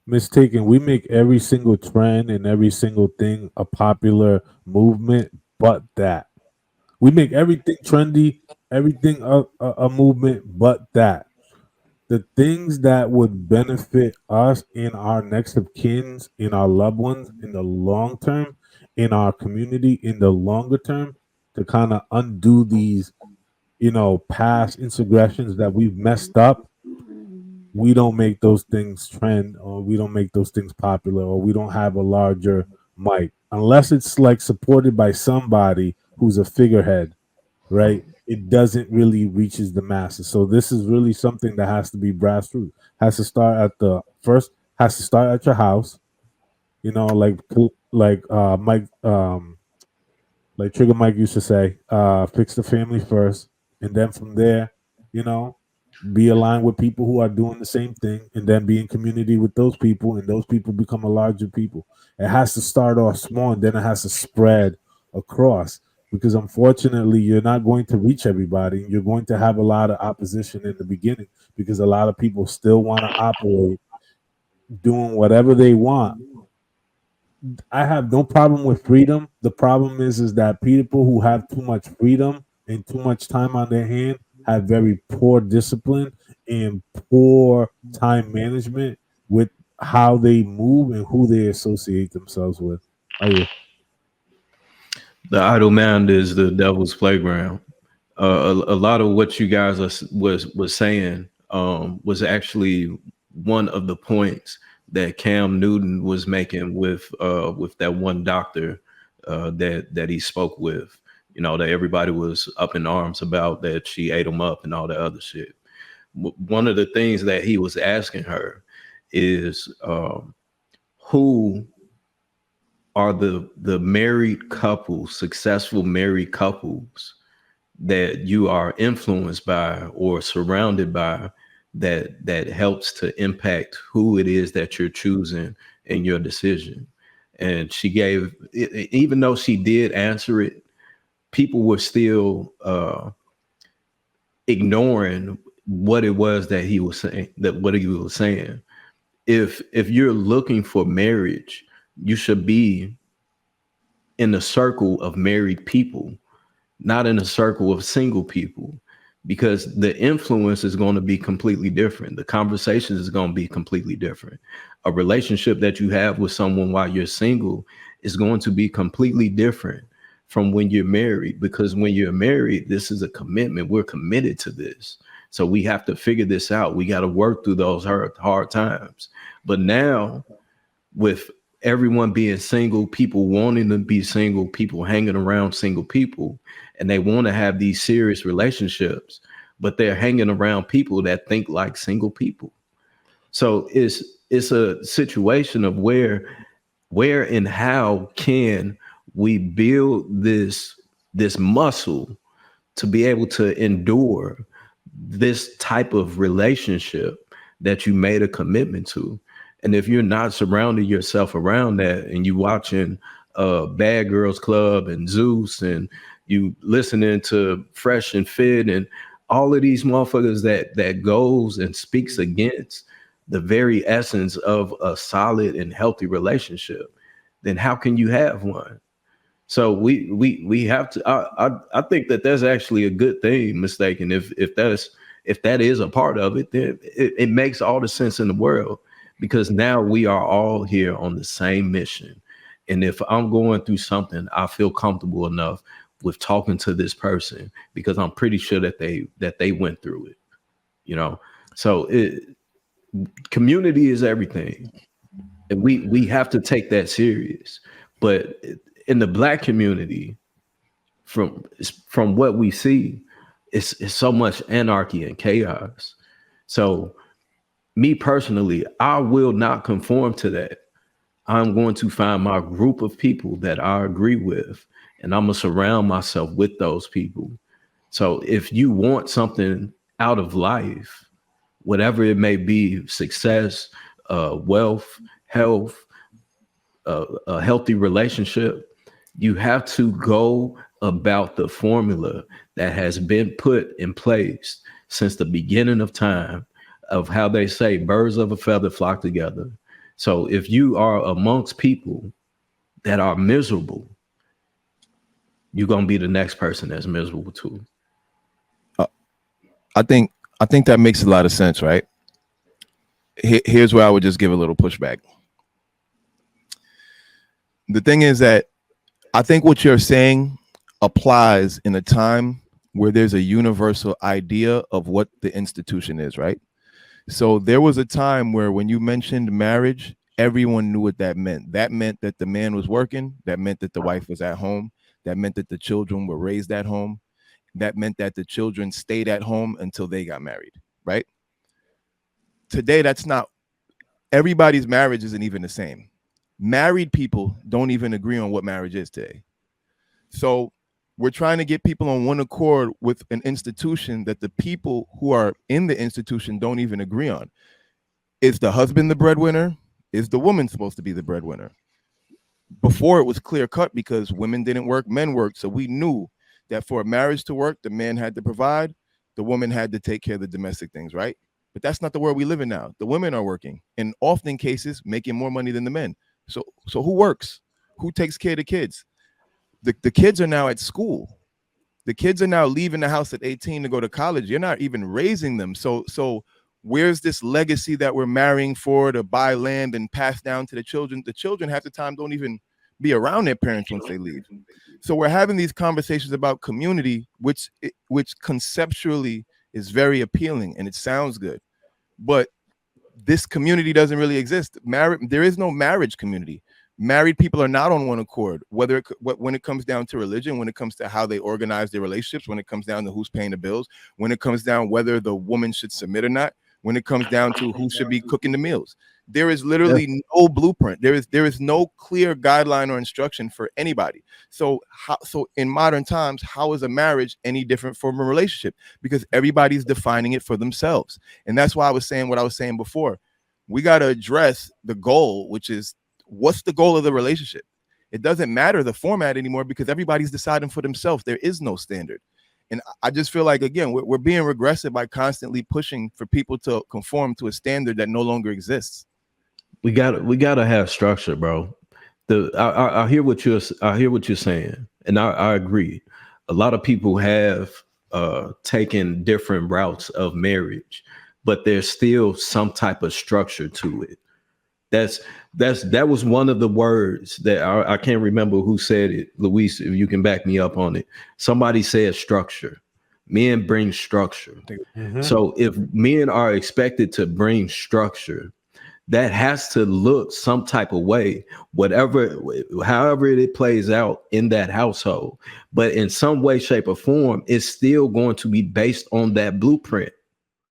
mistaken. We make every single trend and every single thing a popular movement, but that we make everything trendy, everything a movement, but that the things that would benefit us and our next of kins, in our loved ones in the long term, in our community in the longer term, to kind of undo these, past insurrections that we've messed up. We don't make those things trend, or we don't make those things popular, or we don't have a larger mic unless it's like supported by somebody who's a figurehead, right? It doesn't really reaches the masses. So this is really something that has to be grassroots. Has to start at the first. Has to start at your house. Mike, like Trigger Mike used to say, fix the family first, and then from there, you know, be aligned with people who are doing the same thing, and then be in community with those people, and those people become a larger people. It has to start off small, and then it has to spread across. Because unfortunately, you're not going to reach everybody. You're going to have a lot of opposition in the beginning because a lot of people still want to operate doing whatever they want. I have no problem with freedom. The problem is that people who have too much freedom and too much time on their hand have very poor discipline and poor time management with how they move and who they associate themselves with. Oh yeah. The idle mind is the devil's playground. A lot of what you guys was saying was actually one of the points that Cam Newton was making with that one doctor that he spoke with. You know, that everybody was up in arms about, that she ate him up and all that other shit. One of the things that he was asking her is, who are the married couples, successful married couples, that you are influenced by or surrounded by, that helps to impact who it is that you're choosing in your decision. And she gave, even though she did answer it, people were still ignoring what it was that he was saying, that what he was saying. If you're looking for marriage, you should be in a circle of married people, not in a circle of single people, because the influence is going to be completely different. The conversation is going to be completely different. A relationship that you have with someone while you're single is going to be completely different from when you're married, because when you're married, this is a commitment. We're committed to this. So we have to figure this out. We got to work through those hard times. But now, with everyone being single, people wanting to be single, people hanging around single people, and they want to have these serious relationships, but they're hanging around people that think like single people. So it's a situation of where and how can we build this muscle to be able to endure this type of relationship that you made a commitment to. And if you're not surrounding yourself around that, and you watching Bad Girls Club and Zeus, and you listening to Fresh and Fit and all of these motherfuckers that goes and speaks against the very essence of a solid and healthy relationship, then how can you have one? So we have to. I think that that's actually a good thing. Mistaken, if that is a part of it, then it makes all the sense in the world, because now we are all here on the same mission. And if I'm going through something, I feel comfortable enough with talking to this person because I'm pretty sure that they went through it. You know, so community is everything, and we have to take that serious. But in the Black community, from what we see, it's so much anarchy and chaos. So me personally, I will not conform to that. I'm going to find my group of people that I agree with, and I'm gonna surround myself with those people. So if you want something out of life, whatever it may be, success, wealth, health, a healthy relationship, you have to go about the formula that has been put in place since the beginning of time, of how they say birds of a feather flock together. So if you are amongst people that are miserable, you're gonna be the next person that's miserable too. Uh, I think that makes a lot of sense, right? Here's where I would just give a little pushback. The thing is that I think what you're saying applies in a time where there's a universal idea of what the institution is, right? So there was a time where when you mentioned marriage, everyone knew what that meant. That meant that the man was working, that meant that the wife was at home, that meant that the children were raised at home, that meant that the children stayed at home until they got married, right? Today, that's not, everybody's marriage isn't even the same. Married people don't even agree on what marriage is today. So we're trying to get people on one accord with an institution that the people who are in the institution don't even agree on. Is the husband the breadwinner? Is the woman supposed to be the breadwinner? Before it was clear cut because women didn't work, men worked. So we knew that for a marriage to work, the man had to provide, the woman had to take care of the domestic things, right? But that's not the world we live in now. The women are working, in often cases making more money than the men. So who works? Who takes care of the kids? The kids are now at school. The kids are now leaving the house at 18 to go to college. You're not even raising them. So where's this legacy that we're marrying for to buy land and pass down to the children? The children half the time don't even be around their parents once they leave. So we're having these conversations about community, which conceptually is very appealing and it sounds good, but this community doesn't really exist. There is no marriage community. Married people are not on one accord, when it comes down to religion, when it comes to how they organize their relationships, when it comes down to who's paying the bills, when it comes down whether the woman should submit or not, when it comes down to who should be cooking the meals. There is literally no blueprint. There is no clear guideline or instruction for anybody. So in modern times, how is a marriage any different from a relationship? Because everybody's defining it for themselves. And that's why I was saying what I was saying before. We got to address the goal, which is, what's the goal of the relationship? It doesn't matter the format anymore because everybody's deciding for themselves. There is no standard. And I just feel like, again, we're being regressive by constantly pushing for people to conform to a standard that no longer exists. We gotta have structure, bro. I hear what you're saying, and I agree. A lot of people have taken different routes of marriage, but there's still some type of structure to it. That was one of the words that I can't remember who said it. Luis, if you can back me up on it. Somebody said structure. Men bring structure. Mm-hmm. So if men are expected to bring structure, that has to look some type of way, however it plays out in that household. But in some way, shape, or form, it's still going to be based on that blueprint.